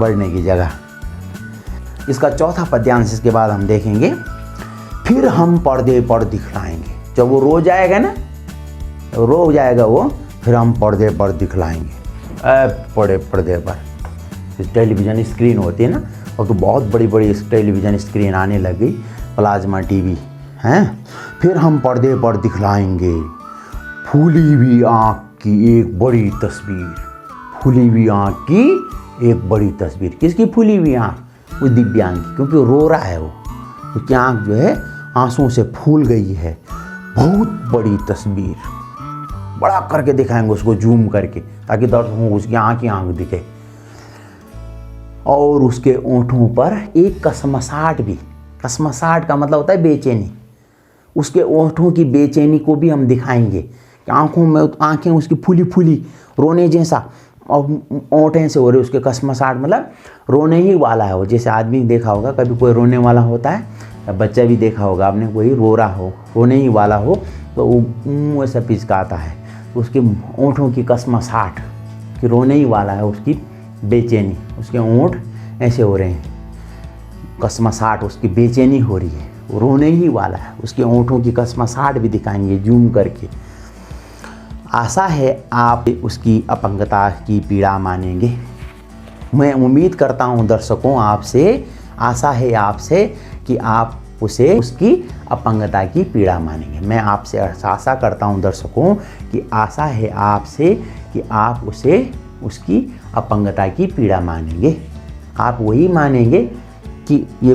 बढ़ने की जगह। इसका चौथा पद्यांश इसके बाद हम देखेंगे। फिर हम पर्दे पर दिखलाएंगे। जब वो रो जाएगा ना, रो जाएगा वो, फिर हम पर्दे पर दिखलाएंगे। पर्दे पर टेलीविज़न स्क्रीन होती है ना, और तो बहुत बड़ी बड़ी टेलीविज़न स्क्रीन आने लगी, प्लाज्मा टीवी हैं। फिर हम पर्दे पर दिखलाएंगे फूली हुई आँख की एक बड़ी तस्वीर। फूली हुई आँख की एक बड़ी तस्वीर। किसकी फूली हुई आँख? उस दिव्यांग की, क्योंकि वो रो रहा है। वो उसकी आँख जो है आंसुओं से फूल गई है। बहुत बड़ी तस्वीर, बड़ा करके दिखाएंगे उसको, जूम करके, ताकि दर्शकों को उसकी आँख ही आँख दिखे। और उसके ओंठों पर एक कसमसाहट भी, कसमसाहट का मतलब होता है बेचैनी। उसके ओंठों की बेचैनी को भी हम दिखाएंगे कि आँखों में, आँखें उसकी फूली फूली, रोने जैसा, और ओंठें से हो रहे उसके कसमसाहट, मतलब रोने ही वाला है वो। जैसे आदमी देखा होगा कभी, कोई रोने वाला होता है, बच्चा भी देखा होगा आपने, कोई रो रहा हो, रोने ही वाला हो, तो वो मुँह ऐसा पिचकाता है, तो उसके ओंठों की कसमसाहट कि रोने ही वाला है, उसकी बेचैनी, उसके ओंठ ऐसे हो रहे हैं, कसमसाहट, उसकी बेचैनी हो रही है, वो रोने ही वाला है। उसके ओंठों की कसमसाहट भी दिखाएंगे जूम करके। आशा है आप उसकी अपंगता की पीड़ा मानेंगे। मैं उम्मीद करता हूँ दर्शकों आपसे, आशा है आपसे कि आप उसे उसकी अपंगता की पीड़ा मानेंगे। मैं आपसे आशा करता हूँ दर्शकों कि आशा है आपसे कि आप उसे उसकी अपंगता की पीड़ा मानेंगे। आप वही मानेंगे कि ये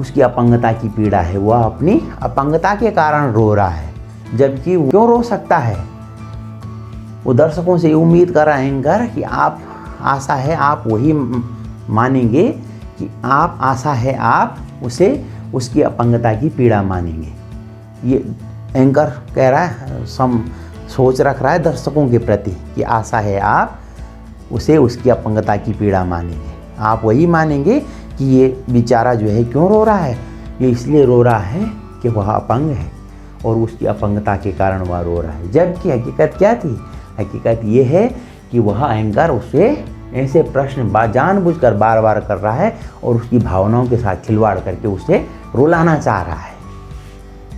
उसकी अपंगता की पीड़ा है, वह अपनी अपंगता के कारण रो रहा है। जबकि वो क्यों रो सकता है? वो दर्शकों से उम्मीद कर रहे हैं कि आप, आशा है आप वही मानेंगे कि आप, आशा है आप उसे उसकी अपंगता की पीड़ा मानेंगे। ये एंकर कह रहा है, सोच रख रहा है दर्शकों के प्रति कि आशा है आप उसे उसकी अपंगता की पीड़ा मानेंगे। आप वही मानेंगे कि ये बेचारा जो है क्यों रो रहा है। ये इसलिए रो रहा है कि वह अपंग है और उसकी अपंगता के कारण वह रो रहा है। जबकि हकीकत क्या थी? हकीकत ये है कि वह एंकर उसे ऐसे प्रश्न जानबूझकर बार बार कर रहा है और उसकी भावनाओं के साथ खिलवाड़ करके उसे रुलाना चाह रहा है।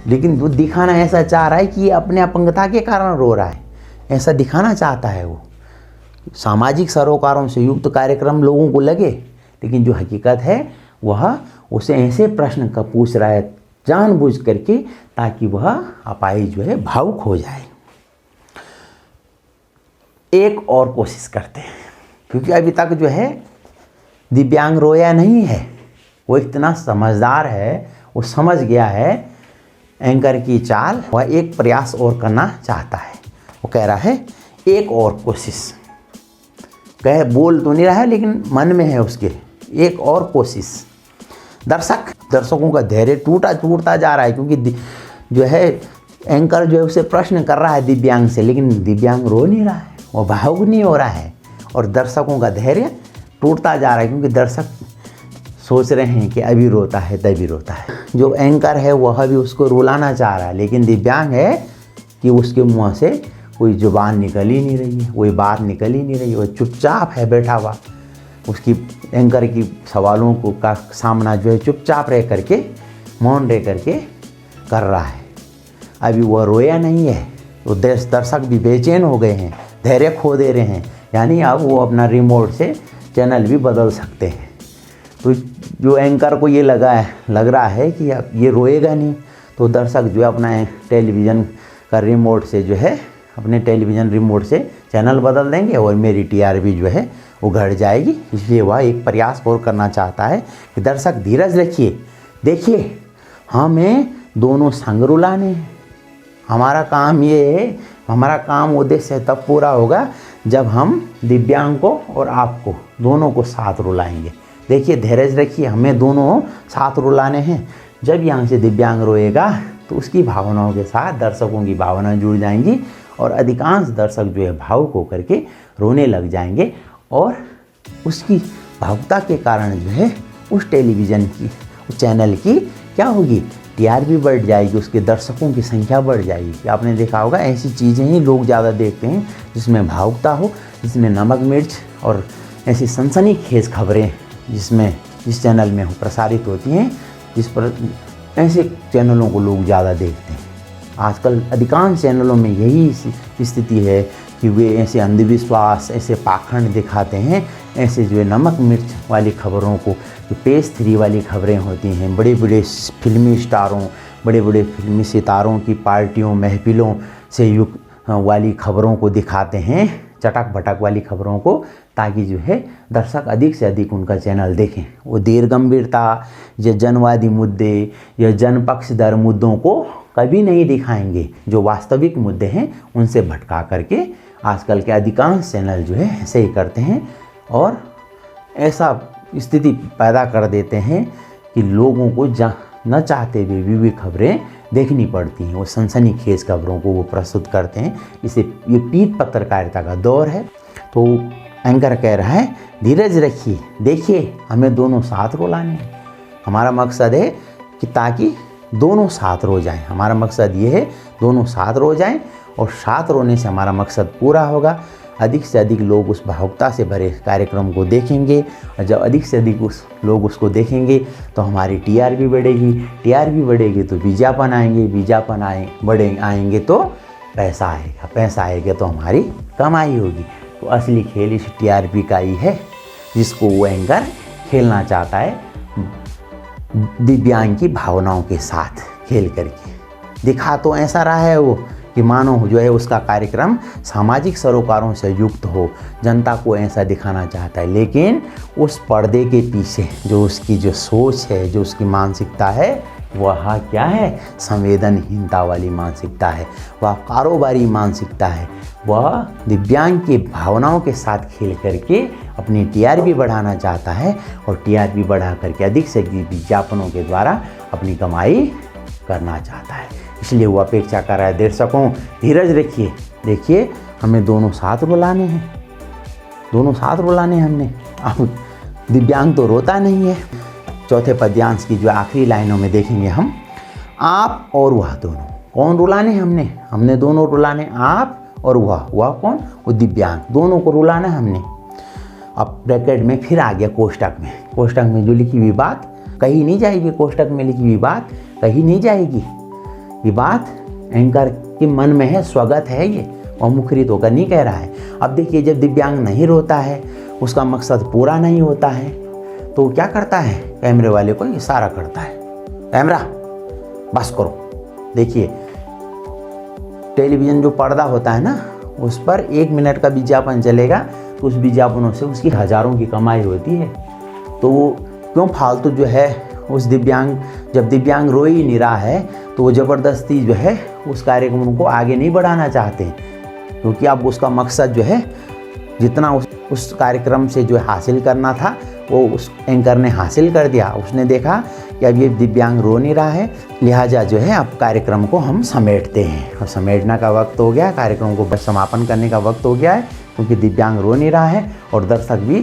लेकिन वो दिखाना ऐसा चाह रहा है कि ये अपने अपंगता के कारण रो रहा है, ऐसा दिखाना चाहता है वो। सामाजिक सरोकारों से युक्त कार्यक्रम लोगों को लगे, लेकिन जो हकीकत है वह उसे ऐसे प्रश्न का पूछ रहा है जानबूझ करके, ताकि वह अपाहिज जो है भावुक हो जाए। एक और कोशिश करते हैं, क्योंकि अभी तक जो है दिव्यांग रोया नहीं है। वो इतना समझदार है, वो समझ गया है एंकर की चाल। वह एक प्रयास और करना चाहता है। वो कह रहा है एक और कोशिश, बोल तो नहीं रहा है लेकिन मन में है उसके, एक और कोशिश। दर्शकों का धैर्य टूटता जा रहा है, क्योंकि जो है एंकर जो है उसे प्रश्न कर रहा है दिव्यांग से, लेकिन दिव्यांग रो नहीं रहा है, वो भावुक नहीं हो रहा है और दर्शकों का धैर्य टूटता जा रहा है, क्योंकि दर्शक सोच रहे हैं कि अभी रोता है तभी रोता है। जो एंकर है वह भी उसको रुलाना चाह रहा है, लेकिन दिव्यांग है कि उसके मुंह से कोई जुबान निकल ही नहीं रही है, कोई बात निकल ही नहीं रही है। वो चुपचाप है बैठा हुआ, उसकी एंकर की सवालों को का सामना जो है चुपचाप रह करके, मौन रह करके कर रहा है। अभी वह रोया नहीं है। तो दर्शक भी बेचैन हो गए हैं, धैर्य खो दे रहे हैं, यानी अब वो अपना रिमोट से चैनल भी बदल सकते हैं। तो जो एंकर को ये लग रहा है कि अब ये रोएगा नहीं, तो दर्शक जो है अपना टेलीविज़न का रिमोट से जो है अपने टेलीविज़न रिमोट से चैनल बदल देंगे और मेरी टीआरपी जो है वो घट जाएगी। इसलिए वह एक प्रयास और करना चाहता है कि दर्शक धीरज रखिए, देखिए हमें दोनों संग रुलाने हैं। हमारा काम ये है, हमारा काम उद्देश्य तब पूरा होगा जब हम दिव्यांग को और आपको दोनों को साथ रुलाएंगे। देखिए धैर्य रखिए, हमें दोनों साथ रुलाने हैं। जब यहाँ से दिव्यांग रोएगा तो उसकी भावनाओं के साथ दर्शकों की भावना जुड़ जाएंगी और अधिकांश दर्शक जो है भावुक होकर के रोने लग जाएंगे और उसकी भावुकता के कारण जो है उस टेलीविज़न की, उस चैनल की क्या होगी, टीआरपी बढ़ जाएगी, उसके दर्शकों की संख्या बढ़ जाएगी। आपने देखा होगा ऐसी चीज़ें ही लोग ज़्यादा देखते हैं जिसमें भावुकता हो, जिसमें नमक मिर्च और ऐसी सनसनीखेज खबरें जिस चैनल में प्रसारित होती हैं, जिस पर ऐसे चैनलों को लोग ज़्यादा देखते हैं। आजकल अधिकांश चैनलों में यही स्थिति है कि वे ऐसे अंधविश्वास, ऐसे पाखंड दिखाते हैं, ऐसे जो है नमक मिर्च वाली खबरों को, जो पेज 3 वाली खबरें होती हैं, बड़े बड़े फिल्मी स्टारों, बड़े बड़े फिल्मी सितारों की पार्टियों, महफिलों से युक्त वाली खबरों को दिखाते हैं, चटक भटक वाली खबरों को, ताकि जो है दर्शक अधिक से अधिक उनका चैनल देखें। वो देर गंभीरता या जनवादी मुद्दे या जनपक्षधर मुद्दों को कभी नहीं दिखाएंगे। जो वास्तविक मुद्दे हैं उनसे भटका करके आजकल के अधिकांश चैनल जो है ऐसे ही करते हैं और ऐसा स्थिति पैदा कर देते हैं कि लोगों को न चाहते हुए भी खबरें देखनी पड़ती हैं। वो सनसनीखेज खबरों को वो प्रस्तुत करते हैं। इसे ये पीठ पत्रकारिता का दौर है। तो एंकर कह रहा है धीरज रखिए, देखिए हमें दोनों साथ रुलाने हैं। हमारा मकसद है कि ताकि दोनों साथ रो जाएं। हमारा मकसद ये है दोनों साथ रो जाएं और साथ रोने से हमारा मकसद पूरा होगा। अधिक से अधिक लोग उस भावुकता से भरे कार्यक्रम को देखेंगे और जब अधिक से अधिक लोग उसको देखेंगे तो हमारी टीआरपी बढ़ेगी। टीआरपी बढ़ेगी तो विज्ञापन आएंगे, विज्ञापन आएंगे तो पैसा आएगा, पैसा आएगा तो हमारी कमाई होगी। तो असली खेल इस टीआरपी का ही है जिसको वो एंकर खेलना चाहता है, दिव्यांग की भावनाओं के साथ खेल करके। दिखा तो ऐसा रहा है वो कि मानो जो है उसका कार्यक्रम सामाजिक सरोकारों से युक्त हो, जनता को ऐसा दिखाना चाहता है, लेकिन उस पर्दे के पीछे जो उसकी जो सोच है, जो उसकी मानसिकता है, वह क्या है, संवेदनहीनता वाली मानसिकता है, वह कारोबारी मानसिकता है। वह दिव्यांग की भावनाओं के साथ खेल करके अपनी टीआरपी बढ़ाना चाहता है और टीआरपी बढ़ा करके अधिक से अधिक विज्ञापनों के द्वारा अपनी कमाई करना चाहता है। इसलिए वो अपेक्षा कर रहा है दर्शकों धीरज रखिए, देखिए हमें दोनों साथ रुलाने हैं, दोनों साथ रुलाने हैं हमने। अब दिव्यांग तो रोता नहीं है। चौथे पद्यांश की जो आखिरी लाइनों में देखेंगे हम, आप और वह दोनों। कौन रुलाने? हमने दोनों रुलाने, आप और वह कौन? वो दिव्यांग, दोनों को रुलाना हमने। अब ब्रैकेट में फिर आ गया कोष्टक में जो लिखी हुई बात कही नहीं जाएगी, कोष्टक में लिखी हुई बात कही नहीं जाएगी। ये बात एंकर के मन में है, स्वगत है, ये और मुखरित होकर नहीं कह रहा है। अब देखिए, जब दिव्यांग नहीं रोता है, उसका मकसद पूरा नहीं होता है, तो क्या करता है? कैमरे वाले को इशारा करता है, कैमरा बस करो। देखिए, टेलीविज़न जो पर्दा होता है ना, उस पर 1 मिनट का विज्ञापन चलेगा, तो उस विज्ञापनों से उसकी हज़ारों की कमाई होती है। तो वो क्यों फालतू जो है उस दिव्यांग, जब दिव्यांग रो ही नहीं रहा है, तो वो ज़बरदस्ती जो है उस कार्यक्रम को आगे नहीं बढ़ाना चाहते, क्योंकि अब उसका मकसद जो है जितना उस कार्यक्रम से जो हासिल करना था वो उस एंकर ने हासिल कर दिया। उसने देखा कि अब ये दिव्यांग रो नहीं रहा है, लिहाजा जो है अब कार्यक्रम को हम समेटते हैं। अब समेटने का वक्त हो गया, कार्यक्रम को समापन करने का वक्त हो गया है, क्योंकि दिव्यांग रो नहीं रहा है और दर्शक भी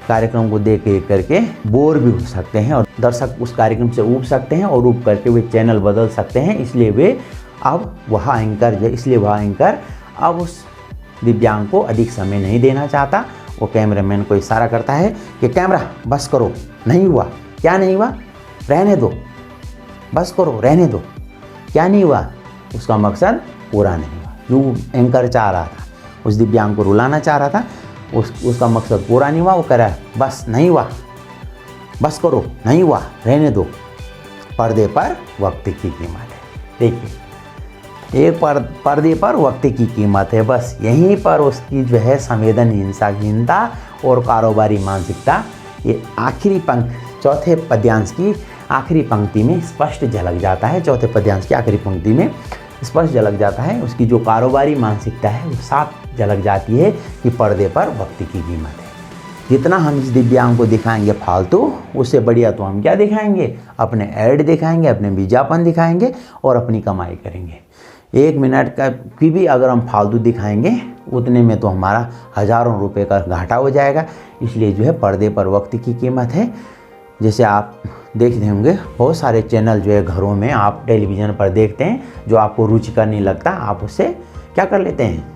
कार्यक्रम को देख करके बोर भी हो सकते हैं और दर्शक उस कार्यक्रम से ऊब सकते हैं और ऊब करके वे चैनल बदल सकते हैं। इसलिए वह एंकर अब उस दिव्यांग को अधिक समय नहीं देना चाहता। वो कैमरामैन को इशारा करता है कि कैमरा बस करो, नहीं हुआ। क्या नहीं हुआ? रहने दो, बस करो, रहने दो। क्या नहीं हुआ? उसका मकसद पूरा नहीं हुआ। जो एंकर चाह रहा था, उस दिव्यांग को रुलाना चाह रहा था, उसका मकसद पूरा नहीं हुआ। वो कह रहा है बस नहीं हुआ, बस करो, नहीं हुआ, रहने दो। पर्दे पर वक्त की कीमत है। देखिए, एक पर्दे पर वक्त की कीमत है, बस यहीं पर उसकी जो है संवेदनहीनता और कारोबारी मानसिकता, ये आखिरी चौथे पद्यांश की आखिरी पंक्ति में स्पष्ट झलक जाता है। चौथे पद्यांश की आखिरी पंक्ति में स्पष्ट झलक जाता है। उसकी जो कारोबारी मानसिकता है वो साफ झलक जाती है कि पर्दे पर वक्त की कीमत है। जितना हम इस दिव्यांग को दिखाएंगे फालतू, उससे बढ़िया तो हम क्या दिखाएंगे? अपने ऐड दिखाएंगे, अपने विज्ञापन दिखाएंगे और अपनी कमाई करेंगे। 1 मिनट का भी अगर हम फालतू दिखाएंगे, उतने में तो हमारा हज़ारों रुपए का घाटा हो जाएगा। इसलिए जो है पर्दे पर वक्त की कीमत है। जैसे आप देखते होंगे बहुत सारे चैनल जो है घरों में आप टेलीविज़न पर देखते हैं, जो आपको रुचिकर नहीं लगता, आप उससे क्या कर लेते हैं?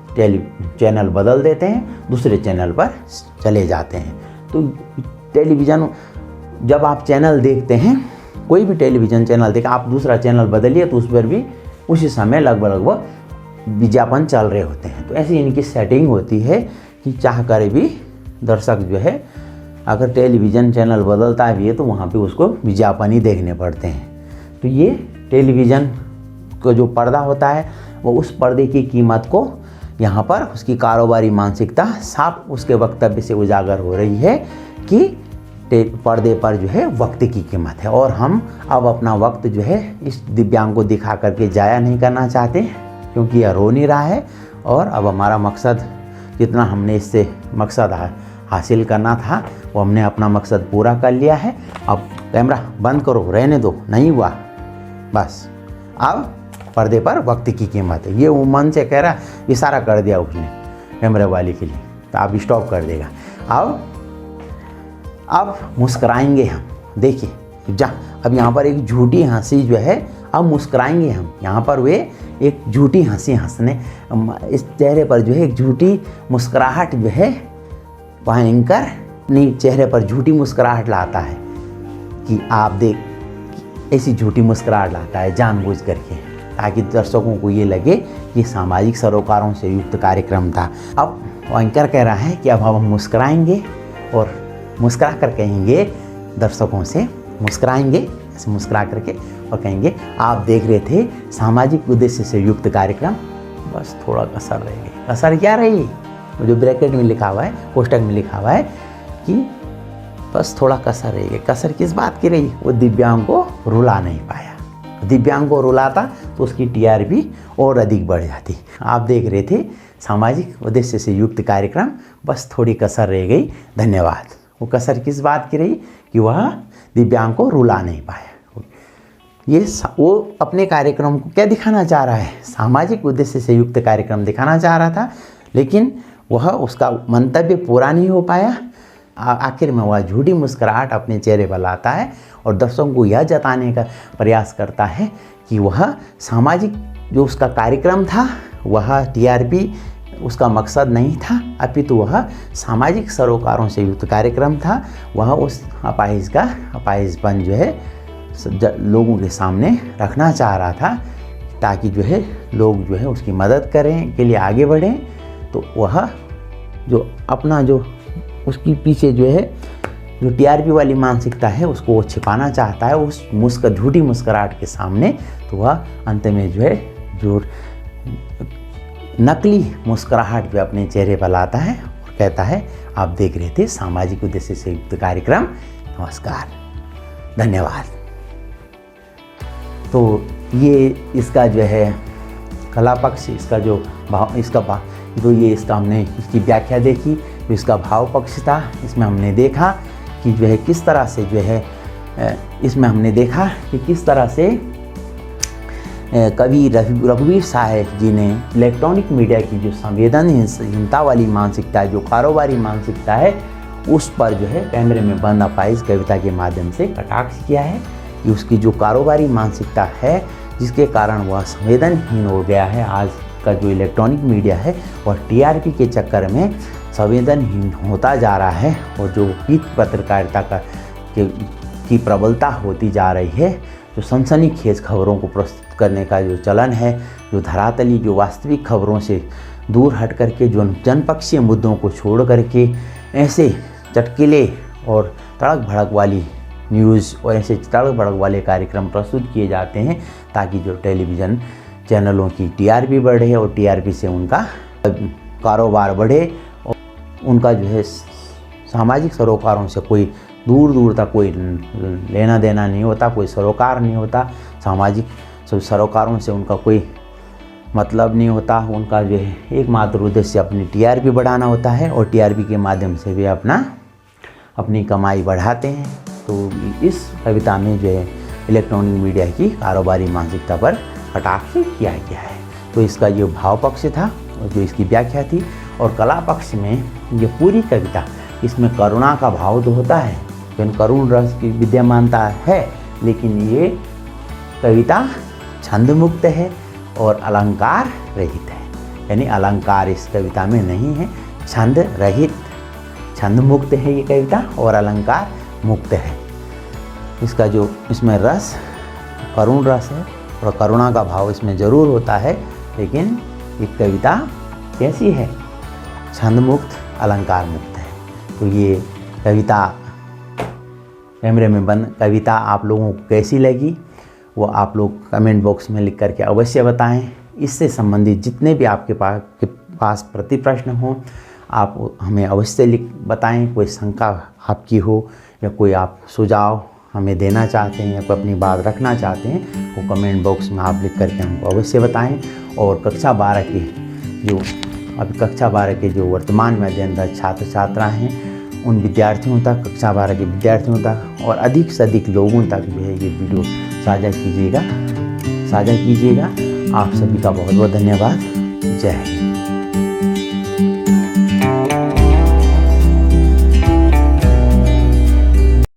चैनल बदल देते हैं, दूसरे चैनल पर चले जाते हैं। तो टेलीविज़न जब आप चैनल देखते हैं, कोई भी टेलीविज़न चैनल देखें, आप दूसरा चैनल बदलिए तो उस पर भी उसी समय लगभग विज्ञापन चल रहे होते हैं। तो ऐसी इनकी सेटिंग होती है कि चाह कर भी दर्शक जो है अगर टेलीविज़न चैनल बदलता भी है तो वहाँ पे उसको विज्ञापन ही देखने पड़ते हैं। तो ये टेलीविज़न का जो पर्दा होता है वो उस पर्दे की कीमत को यहाँ पर उसकी कारोबारी मानसिकता साफ उसके वक्तव्य से उजागर हो रही है कि पर्दे पर जो है वक्त की कीमत है। और हम अब अपना वक्त जो है इस दिव्यांग को दिखा करके जाया नहीं करना चाहते, क्योंकि यह रो नहीं रहा है और अब हमारा मकसद, जितना हमने इससे मकसद हासिल करना था वो हमने अपना मकसद पूरा कर लिया है। अब कैमरा बंद करो, रहने दो, नहीं हुआ, बस अब पर्दे पर वक्त की कीमत है। ये वो मन से कह रहा, इशारा कर दिया उसने कैमरे वाले के लिए, तो आप स्टॉप कर देगा। अब मुस्कराएंगे हम। देखिए अब यहाँ पर एक झूठी हंसी जो है, अब मुस्कराएंगे हम। यहाँ पर वे एक झूठी हंसी हंसने, इस चेहरे पर जो है एक झूठी मुस्कुराहट जो है, वहाँ एंकर अपने चेहरे पर झूठी मुस्कुराहट लाता है कि आप देख, ऐसी झूठी मुस्कुराहट लाता है जानबूझ करके, ताकि दर्शकों को ये लगे कि सामाजिक सरोकारों से युक्त कार्यक्रम था। अब एंकर कह रहा है कि अब हम मुस्कुराएंगे और मुस्कुरा कर कहेंगे दर्शकों से, मुस्कुराएंगे ऐसे मुस्कुरा करके और कहेंगे आप देख रहे थे सामाजिक उद्देश्य से युक्त कार्यक्रम, बस थोड़ा कसर रह गई। कसर क्या रही? जो ब्रैकेट में लिखा हुआ है, कोष्टक में लिखा हुआ है कि बस थोड़ा कसर रह गई। कसर किस बात की रही? वो दिव्यांग को रुला नहीं पाया। दिव्यांग को रुलाता तो उसकी TRP और अधिक बढ़ जाती। आप देख रहे थे सामाजिक उद्देश्य से युक्त कार्यक्रम, बस थोड़ी कसर रह गई, धन्यवाद। वो कसर किस बात की रही? कि वह दिव्यांग को रुला नहीं पाया। वो अपने कार्यक्रम को क्या दिखाना चाह रहा है? सामाजिक उद्देश्य से युक्त कार्यक्रम दिखाना चाह रहा था, लेकिन वह उसका मंतव्य पूरा नहीं हो पाया। आखिर में वह झूठी मुस्कुराहट अपने चेहरे पर लाता है और दर्शकों को यह जताने का प्रयास करता है कि वह सामाजिक जो उसका कार्यक्रम था वह टीआरपी उसका मकसद नहीं था, अपितु वह सामाजिक सरोकारों से युक्त कार्यक्रम था। वह उस अपाहिजपन जो है लोगों के सामने रखना चाह रहा था ताकि जो है लोग जो है उसकी मदद करें के लिए आगे बढ़ें। तो वह जो अपना जो उसके पीछे जो है जो टीआरपी वाली मानसिकता है उसको वो छिपाना चाहता है उस झूठी मुस्कुराहट के सामने। तो वह अंत में जो है जो नकली मुस्कुराहट जो अपने चेहरे पर लाता है और कहता है आप देख रहे थे सामाजिक उद्देश्य से युक्त कार्यक्रम, नमस्कार, धन्यवाद। तो ये इसका जो है कला पक्ष, इसका जो भाव, इसका हमने इसकी व्याख्या देखी। जो इसका भाव पक्ष था इसमें हमने देखा कि जो है किस तरह से जो है इसमें देखा कि किस तरह से कवि रघुवीर साहब जी ने इलेक्ट्रॉनिक मीडिया की जो संवेदनहीनता वाली मानसिकता है, जो कारोबारी मानसिकता है, उस पर जो है कैमरे में बंद अपाहिज कविता के माध्यम से कटाक्ष किया है कि उसकी जो कारोबारी मानसिकता है जिसके कारण वह संवेदनहीन हो गया है। आज का जो इलेक्ट्रॉनिक मीडिया है वह टीआरपी के चक्कर में संवेदनहीन होता जा रहा है और जो हित पत्रकारिता की प्रबलता होती जा रही है, जो सनसनीखेज खबरों को प्रस्तुत करने का जो चलन है, जो धरातली जो वास्तविक खबरों से दूर हट करके जो जनपक्षीय मुद्दों को छोड़ करके ऐसे चटकीले और तड़क भड़क वाली न्यूज़ और ऐसे तड़क भड़क वाले कार्यक्रम प्रस्तुत किए जाते हैं ताकि जो टेलीविज़न चैनलों की टीआरपी बढ़े और टीआरपी से उनका कारोबार बढ़े और उनका जो है सामाजिक सरोकारों से कोई दूर तक कोई लेना देना नहीं होता, कोई सरोकार नहीं होता, सामाजिक सरोकारों से उनका कोई मतलब नहीं होता। उनका जो है एकमात्र उद्देश्य अपनी टीआरपी बढ़ाना होता है और टीआरपी के माध्यम से वे अपनी कमाई बढ़ाते हैं। तो इस कविता में जो है इलेक्ट्रॉनिक मीडिया की कारोबारी मानसिकता पर कटाक्ष किया गया है। तो इसका ये भाव पक्ष था और जो इसकी व्याख्या थी। और कला पक्ष में ये पूरी कविता, इसमें करुणा का भाव तो होता है, करुण रस की विद्यमानता है, लेकिन ये कविता छंद मुक्त है और अलंकार रहित है। यानी अलंकार इस कविता में नहीं है, छंद रहित, छंद मुक्त है ये कविता और अलंकार मुक्त है। इसका जो इसमें रस करुण रस है और करुणा का भाव इसमें ज़रूर होता है, लेकिन ये कविता कैसी है? छंद मुक्त, अलंकार मुक्त है। तो ये कविता कैमरे में बंद कविता आप लोगों को कैसी लगी वो आप लोग कमेंट बॉक्स में लिख करके अवश्य बताएं। इससे संबंधित जितने भी आपके पास प्रति प्रश्न हो आप हमें अवश्य बताएं। कोई शंका आपकी हो या कोई आप सुझाव हमें देना चाहते हैं या कोई अपनी बात रखना चाहते हैं वो कमेंट बॉक्स में आप लिख करके हमको अवश्य बताएं। और कक्षा 12 के जो वर्तमान में अध्ययनरत छात्र छात्रा हैं उन विद्यार्थियों तक, कक्षा 12 के विद्यार्थियों तक और अधिक से अधिक लोगों तक जो है ये वीडियो साझा कीजिएगा। आप सभी का बहुत बहुत धन्यवाद। जय हिंद।